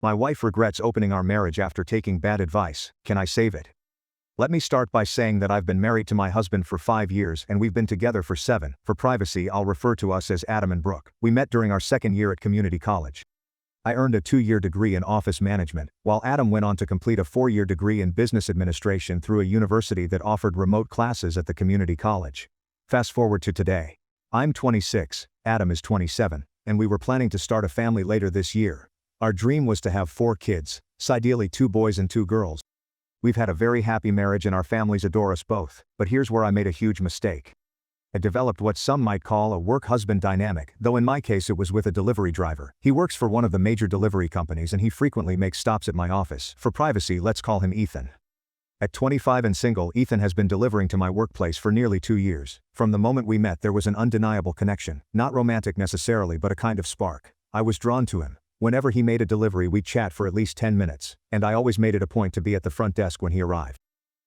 My wife regrets opening our marriage after taking bad advice. Can I save it? Let me start by saying that I've been married to my husband for 5 years and we've been together for 7. For privacy, I'll refer to us as Adam and Brooke. We met during our second year at community college. I earned a 2-year degree in office management, while Adam went on to complete a 4-year degree in business administration through a university that offered remote classes at the community college. Fast forward to today. I'm 26, Adam is 27, and we were planning to start a family later this year. Our dream was to have 4 kids, ideally 2 boys and 2 girls. We've had a very happy marriage and our families adore us both, but here's where I made a huge mistake. I developed what some might call a work-husband dynamic, though in my case it was with a delivery driver. He works for one of the major delivery companies and he frequently makes stops at my office. For privacy, let's call him Ethan. At 25 and single, Ethan has been delivering to my workplace for nearly 2 years. From the moment we met there was an undeniable connection, not romantic necessarily but a kind of spark. I was drawn to him. Whenever he made a delivery we'd chat for at least 10 minutes, and I always made it a point to be at the front desk when he arrived.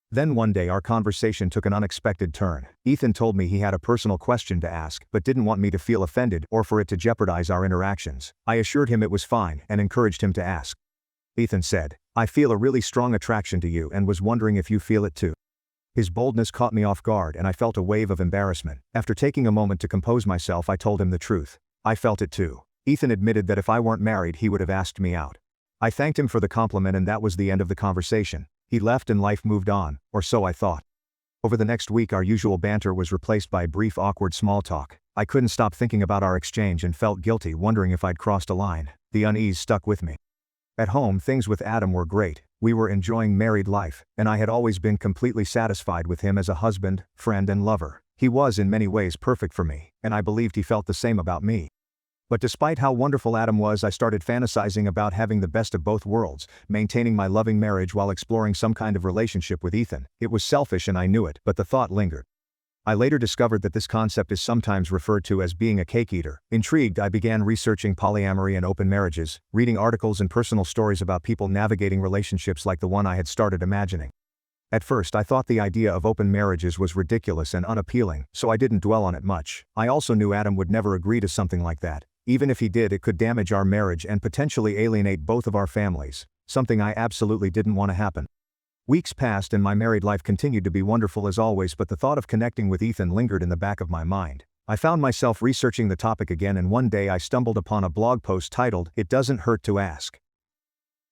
Then one day our conversation took an unexpected turn. Ethan told me he had a personal question to ask, but didn't want me to feel offended or for it to jeopardize our interactions. I assured him it was fine and encouraged him to ask. Ethan said, "I feel a really strong attraction to you and was wondering if you feel it too." His boldness caught me off guard and I felt a wave of embarrassment. After taking a moment to compose myself I told him the truth. I felt it too. Ethan admitted that if I weren't married he would have asked me out. I thanked him for the compliment and that was the end of the conversation. He left and life moved on, or so I thought. Over the next week our usual banter was replaced by brief awkward small talk. I couldn't stop thinking about our exchange and felt guilty, wondering if I'd crossed a line. The unease stuck with me. At home things with Adam were great. We were enjoying married life, and I had always been completely satisfied with him as a husband, friend and lover. He was in many ways perfect for me, and I believed he felt the same about me. But despite how wonderful Adam was, I started fantasizing about having the best of both worlds, maintaining my loving marriage while exploring some kind of relationship with Ethan. It was selfish and I knew it, but the thought lingered. I later discovered that this concept is sometimes referred to as being a cake eater. Intrigued, I began researching polyamory and open marriages, reading articles and personal stories about people navigating relationships like the one I had started imagining. At first I thought the idea of open marriages was ridiculous and unappealing, so I didn't dwell on it much. I also knew Adam would never agree to something like that. Even if he did, it could damage our marriage and potentially alienate both of our families, something I absolutely didn't want to happen. Weeks passed and my married life continued to be wonderful as always, but the thought of connecting with Ethan lingered in the back of my mind. I found myself researching the topic again and one day I stumbled upon a blog post titled, "It Doesn't Hurt to Ask."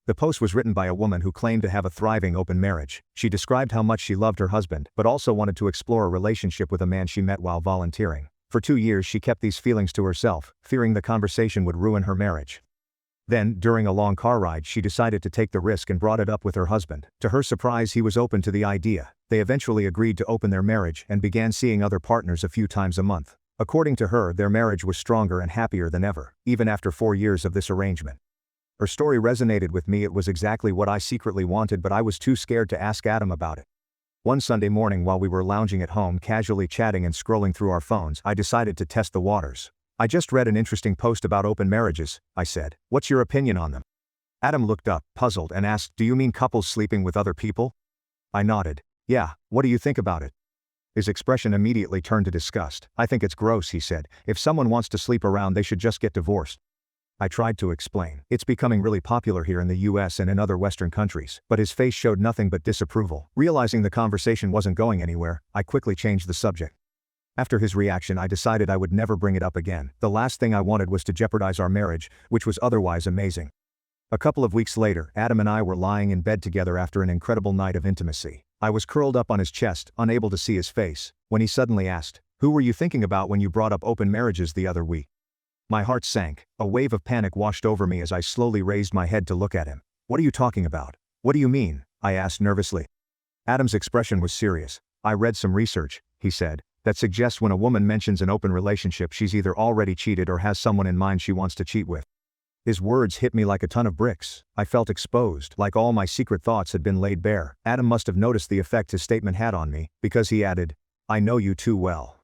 The post was written by a woman who claimed to have a thriving open marriage. She described how much she loved her husband, but also wanted to explore a relationship with a man she met while volunteering. For 2 years she kept these feelings to herself, fearing the conversation would ruin her marriage. Then, during a long car ride, she decided to take the risk and brought it up with her husband. To her surprise, he was open to the idea. They eventually agreed to open their marriage and began seeing other partners a few times a month. According to her, their marriage was stronger and happier than ever, even after 4 years of this arrangement. Her story resonated with me. It was exactly what I secretly wanted, but I was too scared to ask Adam about it. One Sunday morning while we were lounging at home casually chatting and scrolling through our phones, I decided to test the waters. "I just read an interesting post about open marriages," I said. "What's your opinion on them?" Adam looked up, puzzled, and asked, "Do you mean couples sleeping with other people?" I nodded. "Yeah, what do you think about it?" His expression immediately turned to disgust. "I think it's gross," he said. "If someone wants to sleep around they should just get divorced." I tried to explain. "It's becoming really popular here in the US and in other Western countries," but his face showed nothing but disapproval. Realizing the conversation wasn't going anywhere, I quickly changed the subject. After his reaction I decided I would never bring it up again. The last thing I wanted was to jeopardize our marriage, which was otherwise amazing. A couple of weeks later, Adam and I were lying in bed together after an incredible night of intimacy. I was curled up on his chest, unable to see his face, when he suddenly asked, "Who were you thinking about when you brought up open marriages the other week?" My heart sank. A wave of panic washed over me as I slowly raised my head to look at him. "What are you talking about? What do you mean?" I asked nervously. Adam's expression was serious. "I read some research," he said, "that suggests when a woman mentions an open relationship she's either already cheated or has someone in mind she wants to cheat with." His words hit me like a ton of bricks. I felt exposed, like all my secret thoughts had been laid bare. Adam must have noticed the effect his statement had on me, because he added, "I know you too well."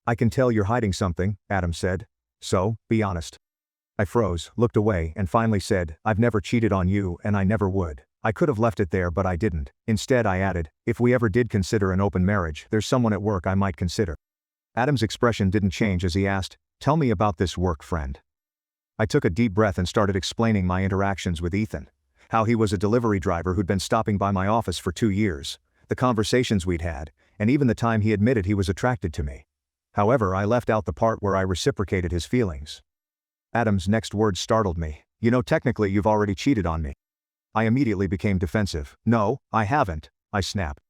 "I can tell you're hiding something," Adam said. "So, be honest." I froze, looked away, and finally said, "I've never cheated on you and I never would." I could have left it there but I didn't. Instead I added, "If we ever did consider an open marriage, there's someone at work I might consider." Adam's expression didn't change as he asked, "Tell me about this work friend." I took a deep breath and started explaining my interactions with Ethan. How he was a delivery driver who'd been stopping by my office for 2 years, the conversations we'd had, and even the time he admitted he was attracted to me. However, I left out the part where I reciprocated his feelings. Adam's next words startled me. "You know, technically you've already cheated on me." I immediately became defensive. "No, I haven't," I snapped.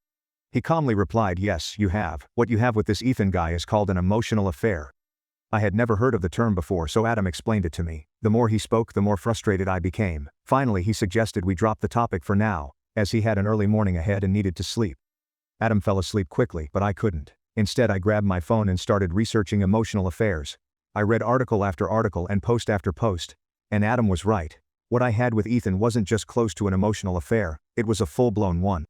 He calmly replied, "Yes, you have. What you have with this Ethan guy is called an emotional affair." I had never heard of the term before, so Adam explained it to me. The more he spoke, the more frustrated I became. Finally, he suggested we drop the topic for now, as he had an early morning ahead and needed to sleep. Adam fell asleep quickly, but I couldn't. Instead, I grabbed my phone and started researching emotional affairs. I read article after article and post after post. And Adam was right. What I had with Ethan wasn't just close to an emotional affair, it was a full-blown one.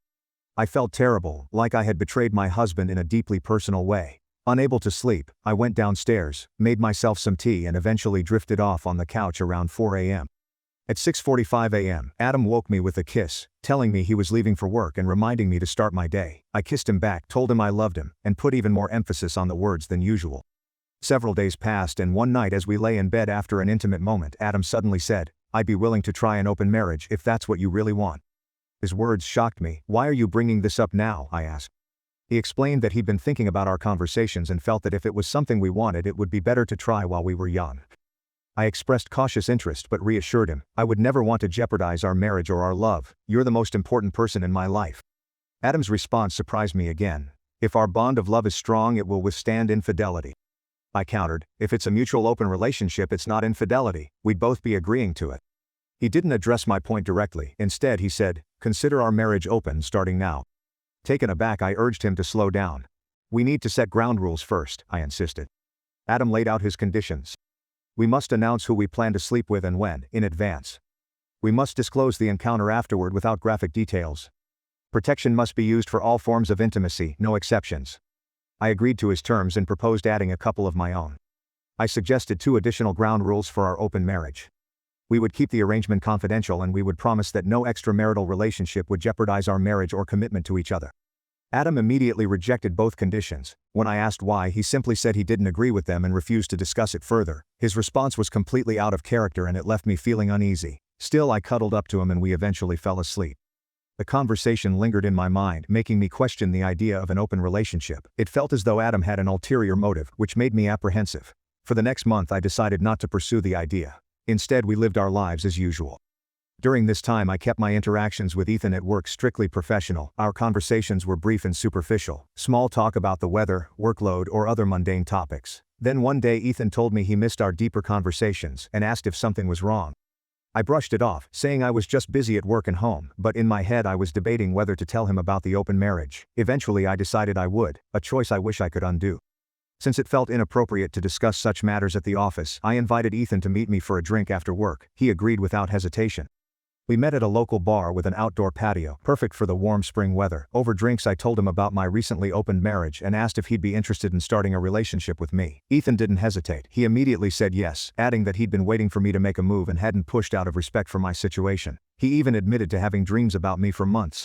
I felt terrible, like I had betrayed my husband in a deeply personal way. Unable to sleep, I went downstairs, made myself some tea and eventually drifted off on the couch around 4 a.m. At 6:45 a.m., Adam woke me with a kiss, telling me he was leaving for work and reminding me to start my day. I kissed him back, told him I loved him, and put even more emphasis on the words than usual. Several days passed, and one night as we lay in bed after an intimate moment, Adam suddenly said, "I'd be willing to try an open marriage if that's what you really want." His words shocked me. "Why are you bringing this up now?" I asked. He explained that he'd been thinking about our conversations and felt that if it was something we wanted, it would be better to try while we were young. I expressed cautious interest but reassured him, I would never want to jeopardize our marriage or our love. "You're the most important person in my life." Adam's response surprised me again. "If our bond of love is strong, it will withstand infidelity." I countered, "If it's a mutual open relationship, it's not infidelity, we'd both be agreeing to it." He didn't address my point directly. Instead, he said, "Consider our marriage open starting now." Taken aback, I urged him to slow down. "We need to set ground rules first," I insisted. Adam laid out his conditions. "We must announce who we plan to sleep with and when, in advance. We must disclose the encounter afterward without graphic details. Protection must be used for all forms of intimacy, no exceptions." I agreed to his terms and proposed adding a couple of my own. I suggested 2 additional ground rules for our open marriage. We would keep the arrangement confidential and we would promise that no extramarital relationship would jeopardize our marriage or commitment to each other. Adam immediately rejected both conditions. When I asked why, he simply said he didn't agree with them and refused to discuss it further. His response was completely out of character and it left me feeling uneasy. Still, I cuddled up to him and we eventually fell asleep. The conversation lingered in my mind, making me question the idea of an open relationship. It felt as though Adam had an ulterior motive, which made me apprehensive. For the next month, I decided not to pursue the idea. Instead, we lived our lives as usual. During this time, I kept my interactions with Ethan at work strictly professional. Our conversations were brief and superficial, small talk about the weather, workload, or other mundane topics. Then one day Ethan told me he missed our deeper conversations and asked if something was wrong. I brushed it off, saying I was just busy at work and home, but in my head I was debating whether to tell him about the open marriage. Eventually I decided I would, a choice I wish I could undo. Since it felt inappropriate to discuss such matters at the office, I invited Ethan to meet me for a drink after work. He agreed without hesitation. We met at a local bar with an outdoor patio, perfect for the warm spring weather. Over drinks I told him about my recently opened marriage and asked if he'd be interested in starting a relationship with me. Ethan didn't hesitate. He immediately said yes, adding that he'd been waiting for me to make a move and hadn't pushed out of respect for my situation. He even admitted to having dreams about me for months.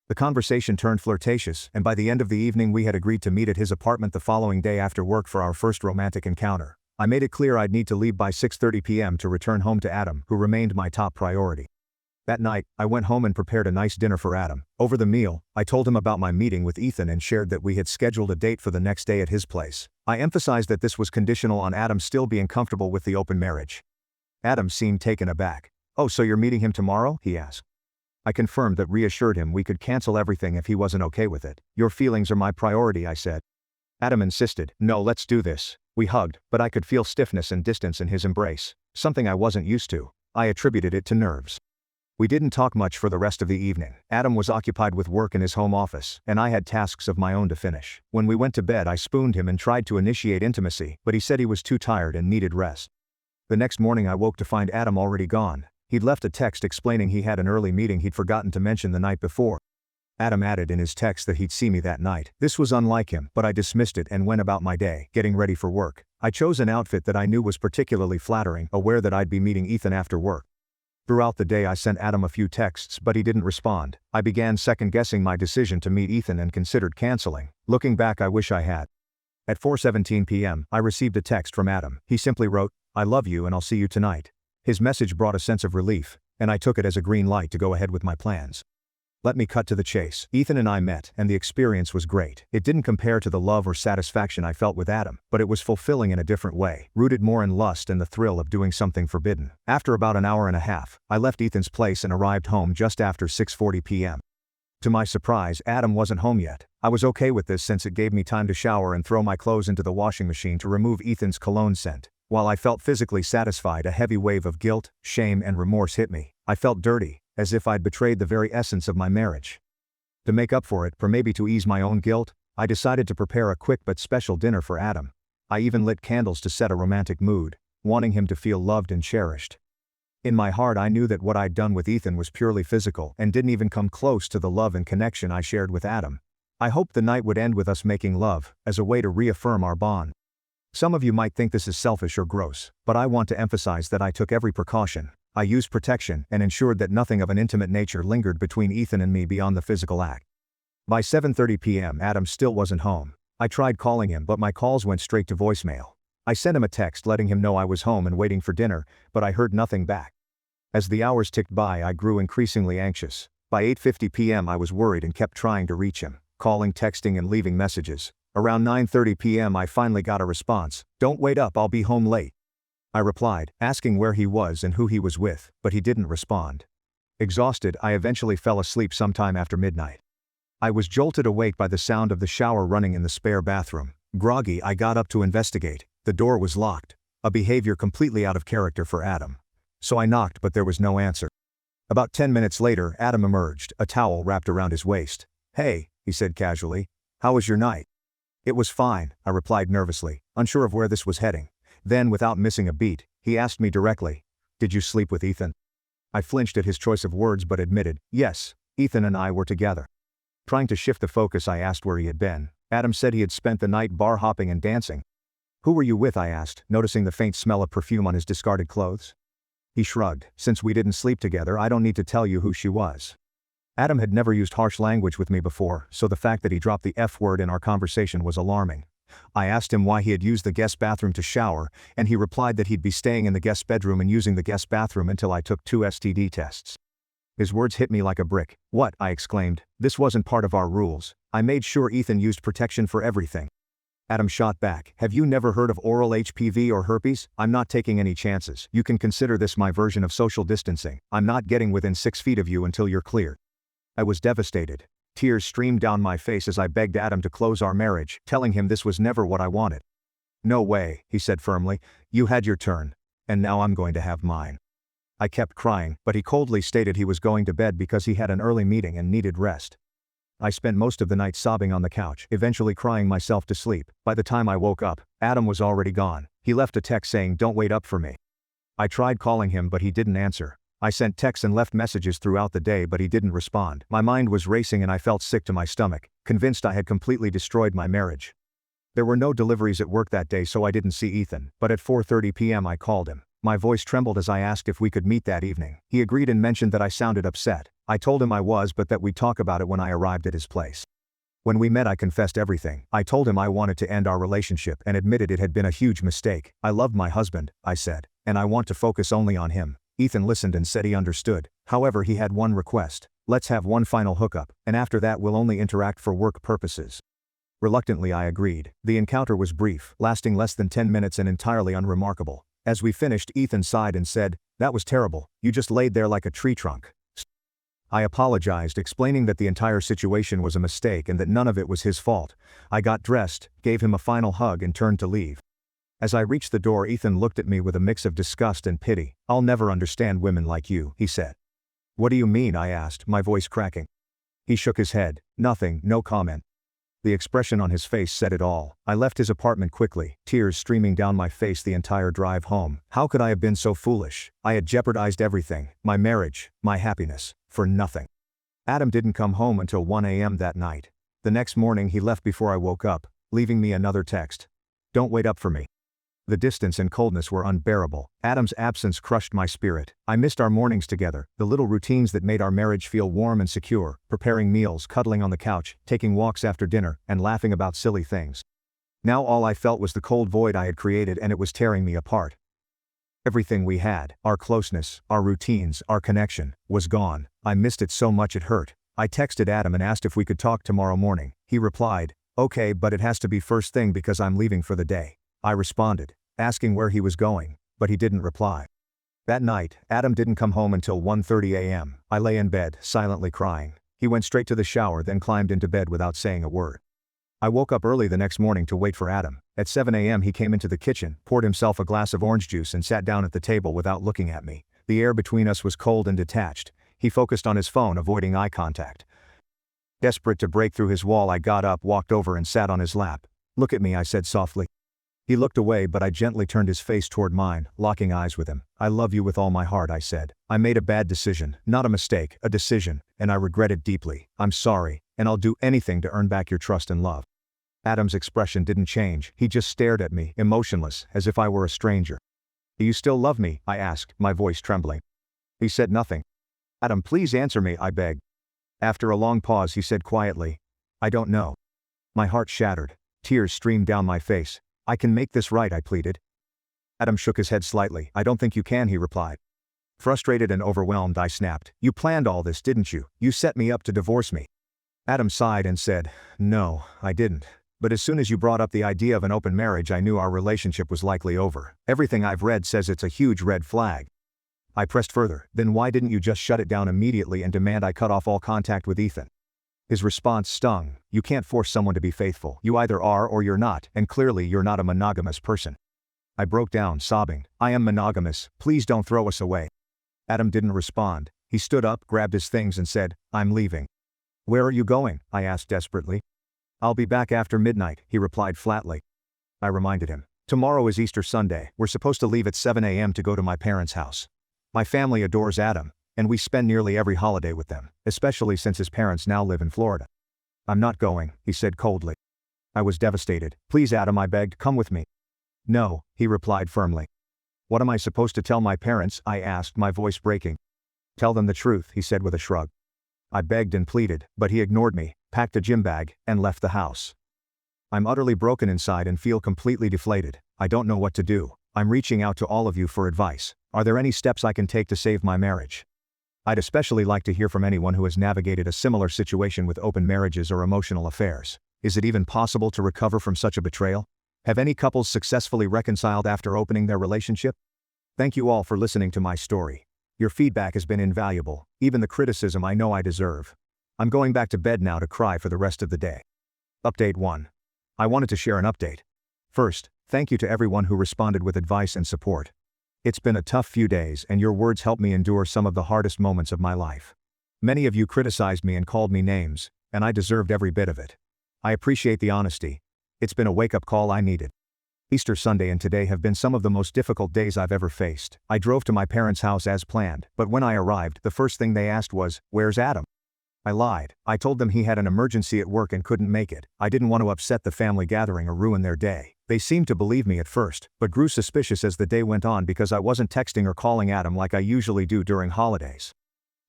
The conversation turned flirtatious, and by the end of the evening we had agreed to meet at his apartment the following day after work for our first romantic encounter. I made it clear I'd need to leave by 6:30 p.m. to return home to Adam, who remained my top priority. That night, I went home and prepared a nice dinner for Adam. Over the meal, I told him about my meeting with Ethan and shared that we had scheduled a date for the next day at his place. I emphasized that this was conditional on Adam still being comfortable with the open marriage. Adam seemed taken aback. "Oh, so you're meeting him tomorrow?" he asked. I confirmed that, reassured him we could cancel everything if he wasn't okay with it. "Your feelings are my priority," I said. Adam insisted. "No, let's do this." We hugged, but I could feel stiffness and distance in his embrace, something I wasn't used to. I attributed it to nerves. We didn't talk much for the rest of the evening. Adam was occupied with work in his home office, and I had tasks of my own to finish. When we went to bed, I spooned him and tried to initiate intimacy, but he said he was too tired and needed rest. The next morning I woke to find Adam already gone. He'd left a text explaining he had an early meeting he'd forgotten to mention the night before. Adam added in his text that he'd see me that night. This was unlike him, but I dismissed it and went about my day, getting ready for work. I chose an outfit that I knew was particularly flattering, aware that I'd be meeting Ethan after work. Throughout the day I sent Adam a few texts, but he didn't respond. I began second-guessing my decision to meet Ethan and considered canceling. Looking back, I wish I had. At 4:17 p.m., I received a text from Adam. He simply wrote, I love you and I'll see you tonight. His message brought a sense of relief, and I took it as a green light to go ahead with my plans. Let me cut to the chase. Ethan and I met, and the experience was great. It didn't compare to the love or satisfaction I felt with Adam, but it was fulfilling in a different way, rooted more in lust and the thrill of doing something forbidden. After about an hour and a half, I left Ethan's place and arrived home just after 6:40 p.m. To my surprise, Adam wasn't home yet. I was okay with this since it gave me time to shower and throw my clothes into the washing machine to remove Ethan's cologne scent. While I felt physically satisfied, a heavy wave of guilt, shame and remorse hit me. I felt dirty, as if I'd betrayed the very essence of my marriage. To make up for it, or maybe to ease my own guilt, I decided to prepare a quick but special dinner for Adam. I even lit candles to set a romantic mood, wanting him to feel loved and cherished. In my heart I knew that what I'd done with Ethan was purely physical and didn't even come close to the love and connection I shared with Adam. I hoped the night would end with us making love, as a way to reaffirm our bond. Some of you might think this is selfish or gross, but I want to emphasize that I took every precaution. I used protection and ensured that nothing of an intimate nature lingered between Ethan and me beyond the physical act. By 7:30 p.m. Adam still wasn't home. I tried calling him, but my calls went straight to voicemail. I sent him a text letting him know I was home and waiting for dinner, but I heard nothing back. As the hours ticked by, I grew increasingly anxious. By 8:50 p.m. I was worried and kept trying to reach him, calling, texting and leaving messages. Around 9:30 p.m. I finally got a response. "Don't wait up, I'll be home late." I replied, asking where he was and who he was with, but he didn't respond. Exhausted, I eventually fell asleep sometime after midnight. I was jolted awake by the sound of the shower running in the spare bathroom. Groggy, I got up to investigate. The door was locked, a behavior completely out of character for Adam. So I knocked, but there was no answer. About 10 minutes later, Adam emerged, a towel wrapped around his waist. "Hey," he said casually. "How was your night?" "It was fine," I replied nervously, unsure of where this was heading. Then, without missing a beat, he asked me directly, "Did you sleep with Ethan?" I flinched at his choice of words but admitted, "Yes, Ethan and I were together." Trying to shift the focus, I asked where he had been. Adam said he had spent the night bar hopping and dancing. "Who were you with?" I asked, noticing the faint smell of perfume on his discarded clothes. He shrugged. "Since we didn't sleep together, I don't need to tell you who she was." Adam had never used harsh language with me before, so the fact that he dropped the F word in our conversation was alarming. I asked him why he had used the guest bathroom to shower, and he replied that he'd be staying in the guest bedroom and using the guest bathroom until I took 2 STD tests. His words hit me like a brick. "What?" I exclaimed. "This wasn't part of our rules. I made sure Ethan used protection for everything." Adam shot back, "Have you never heard of oral HPV or herpes? I'm not taking any chances. You can consider this my version of social distancing. I'm not getting within 6 feet of you until you're cleared." I was devastated. Tears streamed down my face as I begged Adam to close our marriage, telling him this was never what I wanted. "No way," he said firmly. "You had your turn. And now I'm going to have mine." I kept crying, but he coldly stated he was going to bed because he had an early meeting and needed rest. I spent most of the night sobbing on the couch, eventually crying myself to sleep. By the time I woke up, Adam was already gone. He left a text saying, "Don't wait up for me." I tried calling him, but he didn't answer. I sent texts and left messages throughout the day, but he didn't respond. My mind was racing and I felt sick to my stomach, convinced I had completely destroyed my marriage. There were no deliveries at work that day, so I didn't see Ethan, but at 4:30 p.m. I called him. My voice trembled as I asked if we could meet that evening. He agreed and mentioned that I sounded upset. I told him I was, but that we'd talk about it when I arrived at his place. When we met, I confessed everything. I told him I wanted to end our relationship and admitted it had been a huge mistake. "I loved my husband," I said, "and I want to focus only on him." Ethan listened and said he understood. However, he had one request. "Let's have one final hookup, and after that we'll only interact for work purposes." Reluctantly, I agreed. The encounter was brief, lasting less than 10 minutes and entirely unremarkable. As we finished, Ethan sighed and said, "That was terrible. You just laid there like a tree trunk." I apologized, explaining that the entire situation was a mistake and that none of it was his fault. I got dressed, gave him a final hug and turned to leave. As I reached the door, Ethan looked at me with a mix of disgust and pity. "I'll never understand women like you," he said. "What do you mean?" I asked, my voice cracking. He shook his head. "Nothing, no comment." The expression on his face said it all. I left his apartment quickly, tears streaming down my face the entire drive home. How could I have been so foolish? I had jeopardized everything, my marriage, my happiness, for nothing. Adam didn't come home until 1 a.m. that night. The next morning he left before I woke up, leaving me another text. "Don't wait up for me." The distance and coldness were unbearable. Adam's absence crushed my spirit. I missed our mornings together, the little routines that made our marriage feel warm and secure, preparing meals, cuddling on the couch, taking walks after dinner, and laughing about silly things. Now all I felt was the cold void I had created, and it was tearing me apart. Everything we had, our closeness, our routines, our connection, was gone. I missed it so much it hurt. I texted Adam and asked if we could talk tomorrow morning. He replied, "Okay, but it has to be first thing because I'm leaving for the day." I responded, asking where he was going, but he didn't reply. That night, Adam didn't come home until 1:30 a.m. I lay in bed, silently crying. He went straight to the shower, then climbed into bed without saying a word. I woke up early the next morning to wait for Adam. At 7 a.m. he came into the kitchen, poured himself a glass of orange juice and sat down at the table without looking at me. The air between us was cold and detached. He focused on his phone, avoiding eye contact. Desperate to break through his wall, I got up, walked over and sat on his lap. "Look at me," I said softly. He looked away, but I gently turned his face toward mine, locking eyes with him. "I love you with all my heart," I said. "I made a bad decision, not a mistake, a decision, and I regret it deeply. I'm sorry, and I'll do anything to earn back your trust and love." Adam's expression didn't change. He just stared at me, emotionless, as if I were a stranger. "Do you still love me?" I asked, my voice trembling. He said nothing. "Adam, please answer me," I begged. After a long pause he said quietly, "I don't know." My heart shattered. Tears streamed down my face. "I can make this right," I pleaded. Adam shook his head slightly. "I don't think you can," he replied. Frustrated and overwhelmed, I snapped, "You planned all this, didn't you? You set me up to divorce me." Adam sighed and said, "No, I didn't. But as soon as you brought up the idea of an open marriage, I knew our relationship was likely over. Everything I've read says it's a huge red flag." I pressed further, "Then why didn't you just shut it down immediately and demand I cut off all contact with Ethan?" His response stung. "You can't force someone to be faithful. You either are or you're not, and clearly you're not a monogamous person." I broke down, sobbing, "I am monogamous. Please don't throw us away." Adam didn't respond. He stood up, grabbed his things and said, "I'm leaving." "Where are you going?" I asked desperately. "I'll be back after midnight," he replied flatly. I reminded him, "Tomorrow is Easter Sunday. We're supposed to leave at 7 a.m. to go to my parents' house. My family adores Adam, and we spend nearly every holiday with them, especially since his parents now live in Florida." "I'm not going," he said coldly. I was devastated. "Please, Adam," I begged, "come with me." "No," he replied firmly. "What am I supposed to tell my parents?" I asked, my voice breaking. "Tell them the truth," he said with a shrug. I begged and pleaded, but he ignored me, packed a gym bag, and left the house. I'm utterly broken inside and feel completely deflated. I don't know what to do. I'm reaching out to all of you for advice. Are there any steps I can take to save my marriage? I'd especially like to hear from anyone who has navigated a similar situation with open marriages or emotional affairs. Is it even possible to recover from such a betrayal? Have any couples successfully reconciled after opening their relationship? Thank you all for listening to my story. Your feedback has been invaluable, even the criticism I know I deserve. I'm going back to bed now to cry for the rest of the day. Update 1. I wanted to share an update. First, thank you to everyone who responded with advice and support. It's been a tough few days, and your words helped me endure some of the hardest moments of my life. Many of you criticized me and called me names, and I deserved every bit of it. I appreciate the honesty. It's been a wake-up call I needed. Easter Sunday and today have been some of the most difficult days I've ever faced. I drove to my parents' house as planned, but when I arrived, the first thing they asked was, "Where's Adam?" I lied. I told them he had an emergency at work and couldn't make it. I didn't want to upset the family gathering or ruin their day. They seemed to believe me at first, but grew suspicious as the day went on because I wasn't texting or calling Adam like I usually do during holidays.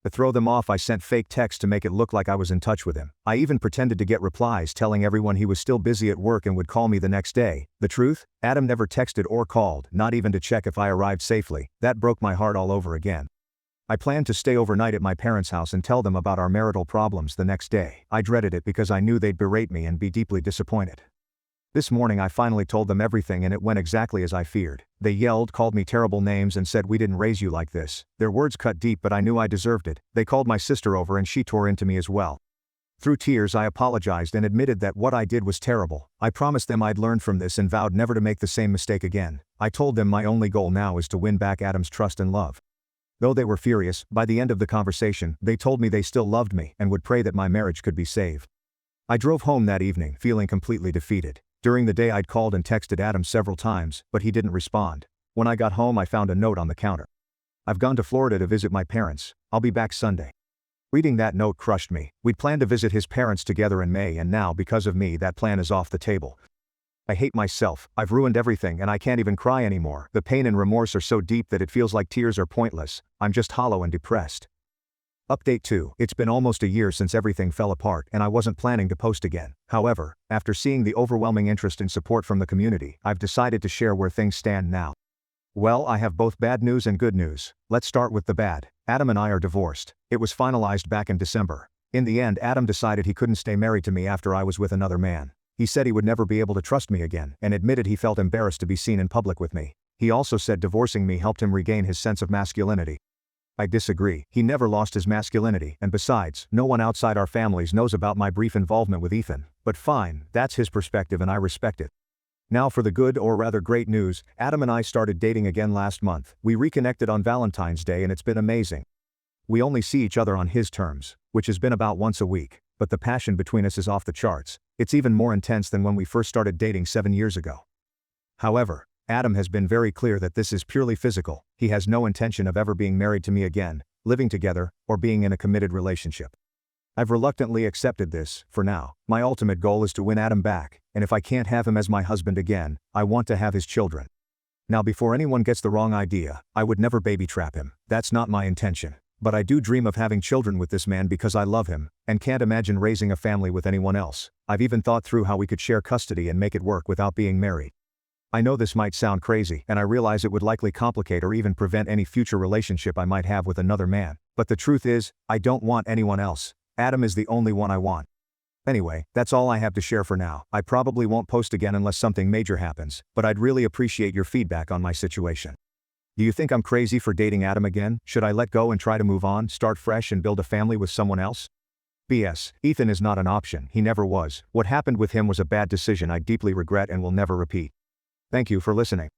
To throw them off, I sent fake texts to make it look like I was in touch with him. I even pretended to get replies telling everyone he was still busy at work and would call me the next day. The truth? Adam never texted or called, not even to check if I arrived safely. That broke my heart all over again. I planned to stay overnight at my parents' house and tell them about our marital problems the next day. I dreaded it because I knew they'd berate me and be deeply disappointed. This morning I finally told them everything and it went exactly as I feared. They yelled, called me terrible names and said, "We didn't raise you like this." Their words cut deep, but I knew I deserved it. They called my sister over and she tore into me as well. Through tears I apologized and admitted that what I did was terrible. I promised them I'd learned from this and vowed never to make the same mistake again. I told them my only goal now is to win back Adam's trust and love. Though they were furious, by the end of the conversation, they told me they still loved me and would pray that my marriage could be saved. I drove home that evening, feeling completely defeated. During the day I'd called and texted Adam several times, but he didn't respond. When I got home I found a note on the counter. "I've gone to Florida to visit my parents. I'll be back Sunday." Reading that note crushed me. We'd planned to visit his parents together in May, and now, because of me, that plan is off the table. I hate myself. I've ruined everything and I can't even cry anymore. The pain and remorse are so deep that it feels like tears are pointless. I'm just hollow and depressed. Update 2. It's been almost a year since everything fell apart and I wasn't planning to post again. However, after seeing the overwhelming interest and support from the community, I've decided to share where things stand now. Well, I have both bad news and good news. Let's start with the bad. Adam and I are divorced. It was finalized back in December. In the end, Adam decided he couldn't stay married to me after I was with another man. He said he would never be able to trust me again, and admitted he felt embarrassed to be seen in public with me. He also said divorcing me helped him regain his sense of masculinity. I disagree. He never lost his masculinity, and besides, no one outside our families knows about my brief involvement with Ethan. But fine, that's his perspective and I respect it. Now for the good, or rather great news. Adam and I started dating again last month. We reconnected on Valentine's Day and it's been amazing. We only see each other on his terms, which has been about once a week, but the passion between us is off the charts. It's even more intense than when we first started dating 7 years ago. However, Adam has been very clear that this is purely physical. He has no intention of ever being married to me again, living together, or being in a committed relationship. I've reluctantly accepted this, for now. My ultimate goal is to win Adam back, and if I can't have him as my husband again, I want to have his children. Now before anyone gets the wrong idea, I would never baby trap him. That's not my intention. But I do dream of having children with this man because I love him, and can't imagine raising a family with anyone else. I've even thought through how we could share custody and make it work without being married. I know this might sound crazy, and I realize it would likely complicate or even prevent any future relationship I might have with another man, but the truth is, I don't want anyone else. Adam is the only one I want. Anyway, that's all I have to share for now. I probably won't post again unless something major happens, but I'd really appreciate your feedback on my situation. Do you think I'm crazy for dating Adam again? Should I let go and try to move on, start fresh and build a family with someone else? BS. Ethan is not an option, he never was. What happened with him was a bad decision I deeply regret and will never repeat. Thank you for listening.